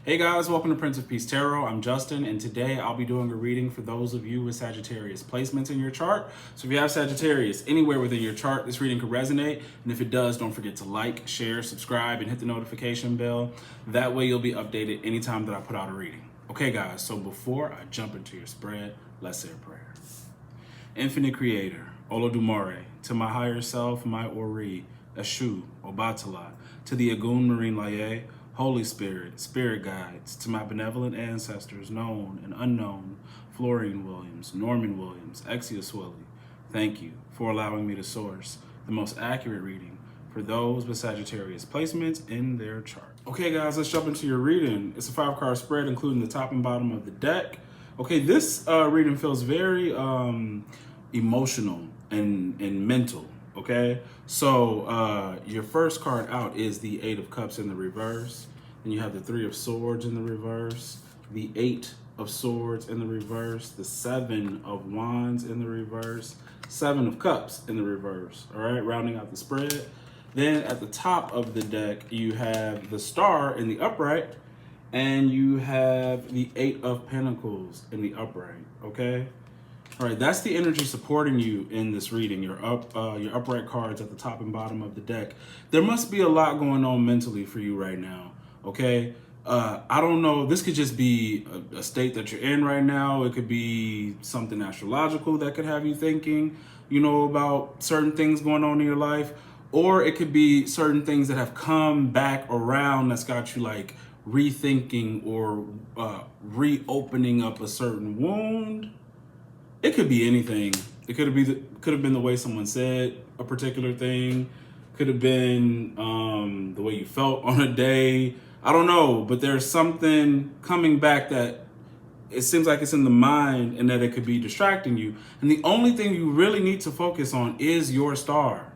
Hey guys, welcome to Prince of Peace Tarot. I'm Justin, and today I'll be doing a reading for those of you with Sagittarius placements in your chart. So if you have Sagittarius anywhere within your chart, this reading could resonate. And if it does, don't forget to like, share, subscribe, and hit the notification bell. That way you'll be updated anytime that I put out a reading. Okay guys, so before I jump into your spread, let's say a prayer. Infinite Creator, Olodumare, to my higher self, my Ori, Eshu, Obatala, to the Agun Marine Laye, Holy Spirit, Spirit Guides, to my benevolent ancestors, known and unknown, Florine Williams, Norman Williams, Exius Willie, thank you for allowing me to source the most accurate reading for those with Sagittarius placements in their chart. Okay guys, let's jump into your reading. It's a 5-card spread, including the top and bottom of the deck. Okay, this reading feels very emotional and mental, okay? So your first card out is the 8 of Cups in the reverse. Then you have the 3 of Swords in the reverse, the 8 of Swords in the reverse, the 7 of Wands in the reverse, 7 of Cups in the reverse, all right? Rounding out the spread. Then at the top of the deck, you have the Star in the upright, and you have the 8 of Pentacles in the upright, okay? All right, that's the energy supporting you in this reading, your upright cards at the top and bottom of the deck. There must be a lot going on mentally for you right now, okay? I don't know, this could just be a state that you're in right now. It could be something astrological that could have you thinking, you know, about certain things going on in your life. Or it could be certain things that have come back around that's got you like rethinking or reopening up a certain wound. It could be anything. It could have been the way someone said a particular thing. Could have been the way you felt on a day. I don't know, but there's something coming back that it seems like it's in the mind and that it could be distracting you. And the only thing you really need to focus on is your star.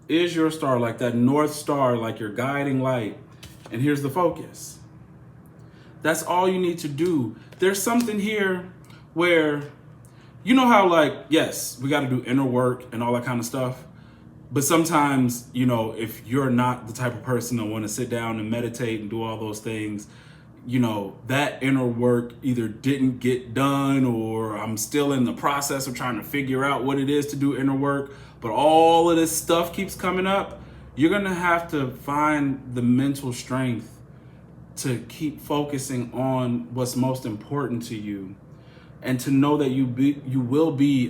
Is your star, like that North Star, like your guiding light. And here's the focus. That's all you need to do. There's something here where, you know how like, yes, we got to do inner work and all that kind of stuff. But sometimes, you know, if you're not the type of person that want to sit down and meditate and do all those things, you know, that inner work either didn't get done or I'm still in the process of trying to figure out what it is to do inner work. But all of this stuff keeps coming up. You're going to have to find the mental strength to keep focusing on what's most important to you. And to know that you will be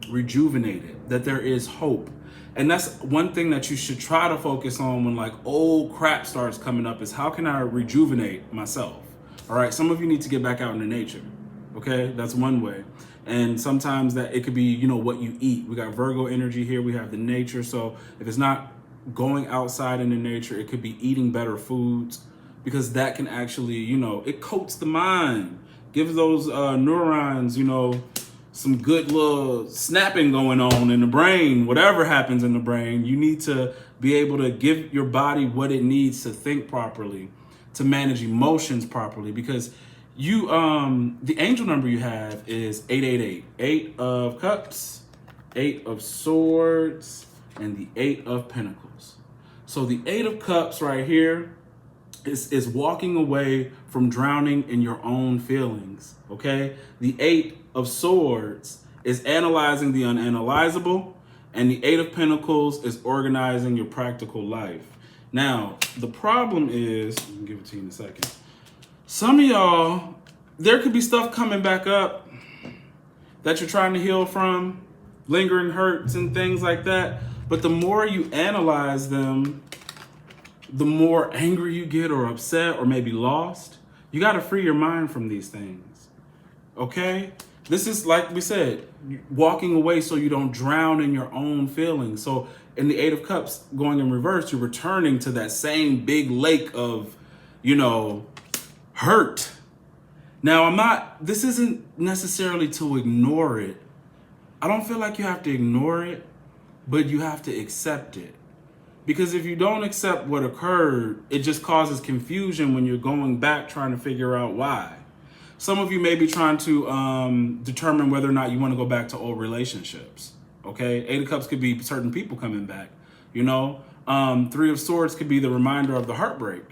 rejuvenated, that there is hope. And that's one thing that you should try to focus on when like old crap starts coming up is how can I rejuvenate myself? All right, some of you need to get back out into nature, okay? That's one way. And sometimes that it could be, you know, what you eat. We got Virgo energy here, we have the nature. So if it's not going outside into nature, it could be eating better foods because that can actually, you know, it coats the mind. Gives those neurons, you know, some good little snapping going on in the brain. Whatever happens in the brain, you need to be able to give your body what it needs to think properly, to manage emotions properly. Because you, the angel number you have is 888. 8 of Cups, 8 of Swords, and the 8 of Pentacles. So the 8 of Cups right here is walking away from drowning in your own feelings, okay? The 8 of Swords is analyzing the unanalyzable, and the 8 of Pentacles is organizing your practical life. Now, the problem is, I'll give it to you in a second. Some of y'all, there could be stuff coming back up that you're trying to heal from, lingering hurts and things like that, but the more you analyze them, the more angry you get or upset or maybe lost. You got to free your mind from these things, okay? This is, like we said, walking away so you don't drown in your own feelings. So in the 8 of Cups going in reverse, you're returning to that same big lake of, you know, hurt. Now, this isn't necessarily to ignore it. I don't feel like you have to ignore it, but you have to accept it. Because if you don't accept what occurred, it just causes confusion when you're going back trying to figure out why. Some of you may be trying to determine whether or not you want to go back to old relationships, okay? 8 of Cups could be certain people coming back, you know? 3 of Swords could be the reminder of the heartbreak.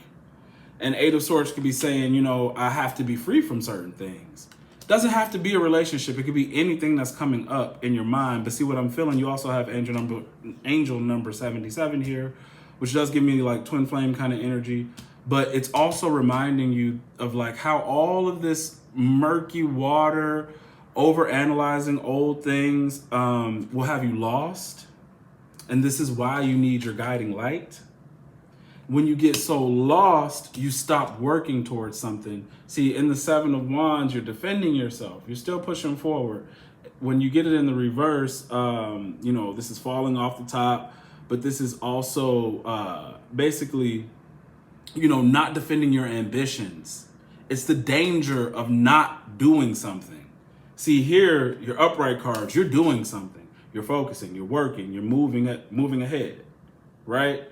And Eight of Swords could be saying, you know, I have to be free from certain things. It doesn't have to be a relationship. It could be anything that's coming up in your mind. But see what I'm feeling? You also have angel number 77 here, which does give me like twin flame kind of energy. But it's also reminding you of like how all of this murky water, over analyzing old things will have you lost. And this is why you need your guiding light. When you get so lost, you stop working towards something. See, in the Seven of Wands, you're defending yourself. You're still pushing forward. When you get it in the reverse, you know, this is falling off the top, but this is also basically, you know, not defending your ambitions. It's the danger of not doing something. See here, your upright cards, you're doing something. You're focusing, you're working, you're moving ahead, right?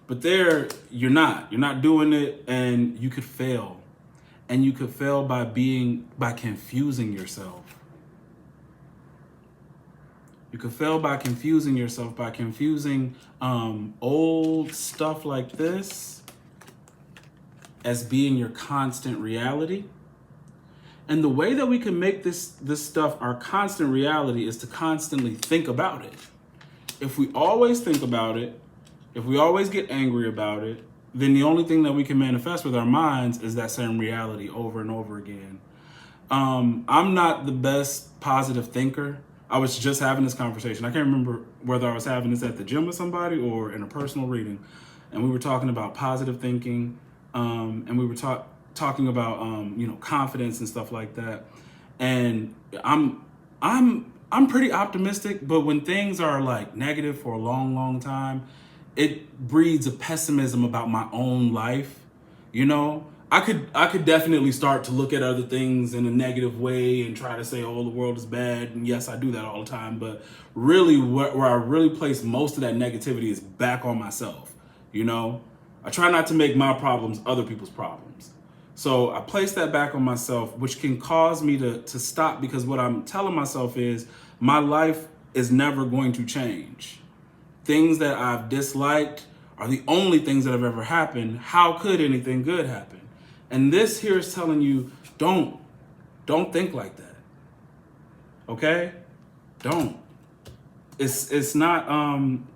But there, you're not doing it, and you could fail. And you could fail by confusing yourself. You could fail by confusing yourself, by confusing old stuff like this as being your constant reality. And the way that we can make this stuff our constant reality is to constantly think about it. If we always think about it, if we always get angry about it, then the only thing that we can manifest with our minds is that same reality over and over again. I'm not the best positive thinker. I was just having this conversation. I can't remember whether I was having this at the gym with somebody or in a personal reading. And we were talking about positive thinking, and we were talking about you know, confidence and stuff like that. And I'm pretty optimistic, but when things are like negative for a long time, it breeds a pessimism about my own life. You know, I could definitely start to look at other things in a negative way and try to say, oh, the world is bad. And yes, I do that all the time. But really where I really place most of that negativity is back on myself. You know, I try not to make my problems other people's problems. So I place that back on myself, which can cause me to stop, because what I'm telling myself is my life is never going to change. Things that I've disliked are the only things that have ever happened. How could anything good happen? And this here is telling you, don't think like that. Okay? Don't. It's not,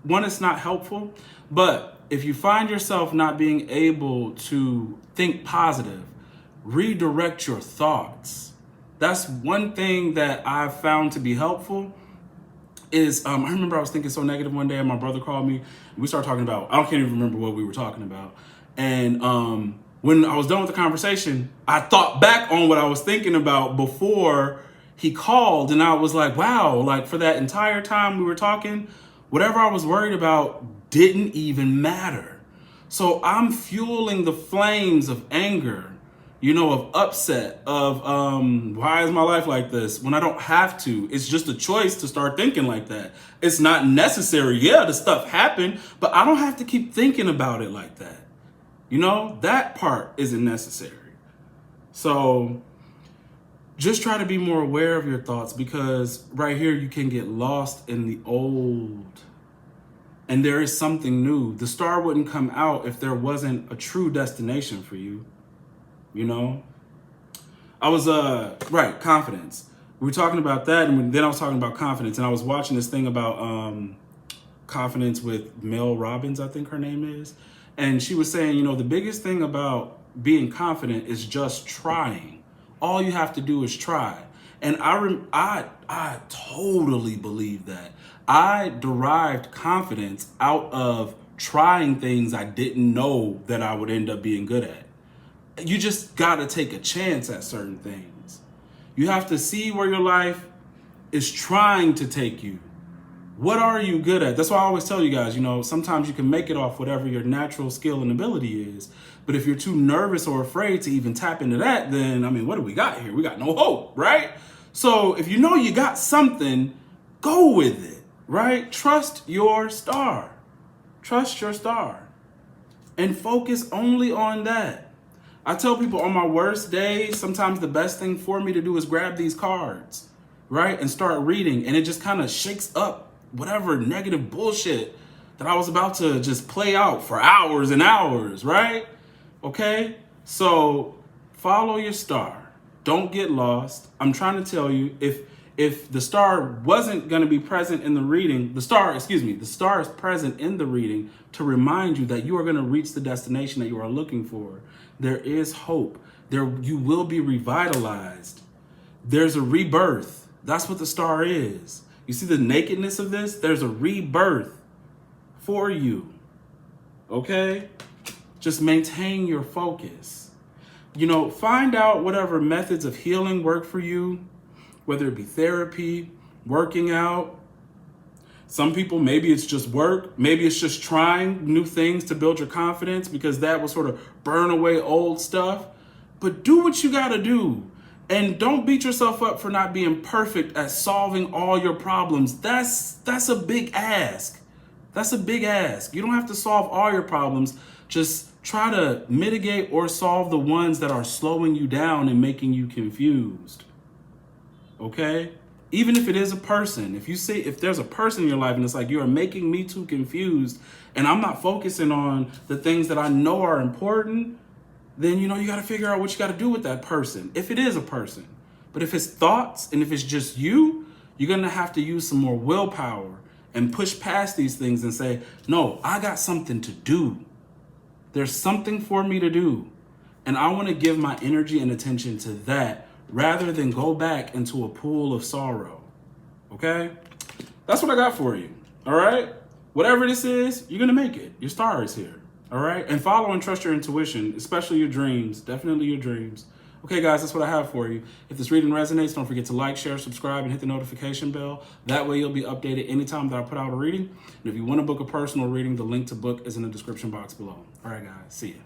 one, it's not helpful, but if you find yourself not being able to think positive, redirect your thoughts. That's one thing that I've found to be helpful. Is I remember I was thinking so negative one day, and my brother called me. And we started talking about, I can't even remember what we were talking about. And when I was done with the conversation, I thought back on what I was thinking about before he called, and I was like, wow, like for that entire time we were talking, whatever I was worried about didn't even matter. So I'm fueling the flames of anger, you know, of upset, of why is my life like this when I don't have to? It's just a choice to start thinking like that. It's not necessary. Yeah, the stuff happened, but I don't have to keep thinking about it like that. You know, that part isn't necessary. So just try to be more aware of your thoughts, because right here you can get lost in the old. And there is something new. The star wouldn't come out if there wasn't a true destination for you. You know, I was, right, confidence. We were talking about that, and then I was talking about confidence, and I was watching this thing about confidence with Mel Robbins, I think her name is. And she was saying, you know, the biggest thing about being confident is just trying. All you have to do is try. And I totally believe that. I derived confidence out of trying things I didn't know that I would end up being good at. You just got to take a chance at certain things. You have to see where your life is trying to take you. What are you good at? That's why I always tell you guys, you know, sometimes you can make it off whatever your natural skill and ability is. But if you're too nervous or afraid to even tap into that, then, I mean, what do we got here? We got no hope, right? So if you know you got something, go with it, right? Trust your star. Trust your star. And focus only on that. I tell people on my worst days, sometimes the best thing for me to do is grab these cards, right? And start reading. And it just kind of shakes up whatever negative bullshit that I was about to just play out for hours and hours, right? Okay? So follow your star. Don't get lost. I'm trying to tell you, if the star wasn't going to be present in the reading, the star is present in the reading to remind you that you are going to reach the destination that you are looking for. There is hope. You will be revitalized. There's a rebirth. That's what the star is. You see the nakedness of this? There's a rebirth for you. Okay? Just maintain your focus. Find out whatever methods of healing work for you, whether it be therapy, working out. Some people, maybe it's just work. Maybe it's just trying new things to build your confidence, because that will sort of burn away old stuff. But do what you got to do. And don't beat yourself up for not being perfect at solving all your problems. That's a big ask. That's a big ask. You don't have to solve all your problems. Just try to mitigate or solve the ones that are slowing you down and making you confused. Okay? Even if it is a person, if there's a person in your life and it's like, you are making me too confused and I'm not focusing on the things that I know are important, then, you got to figure out what you got to do with that person, if it is a person. But if it's thoughts and if it's just you, you're going to have to use some more willpower and push past these things and say, no, I got something to do. There's something for me to do. And I want to give my energy and attention to that rather than go back into a pool of sorrow. Okay? That's what I got for you. All right? Whatever this is, you're going to make it. Your star is here. All right? And follow and trust your intuition, especially your dreams. Definitely your dreams. Okay, guys, that's what I have for you. If this reading resonates, don't forget to like, share, subscribe, and hit the notification bell. That way you'll be updated anytime that I put out a reading. And if you want to book a personal reading, the link to book is in the description box below. All right, guys. See ya.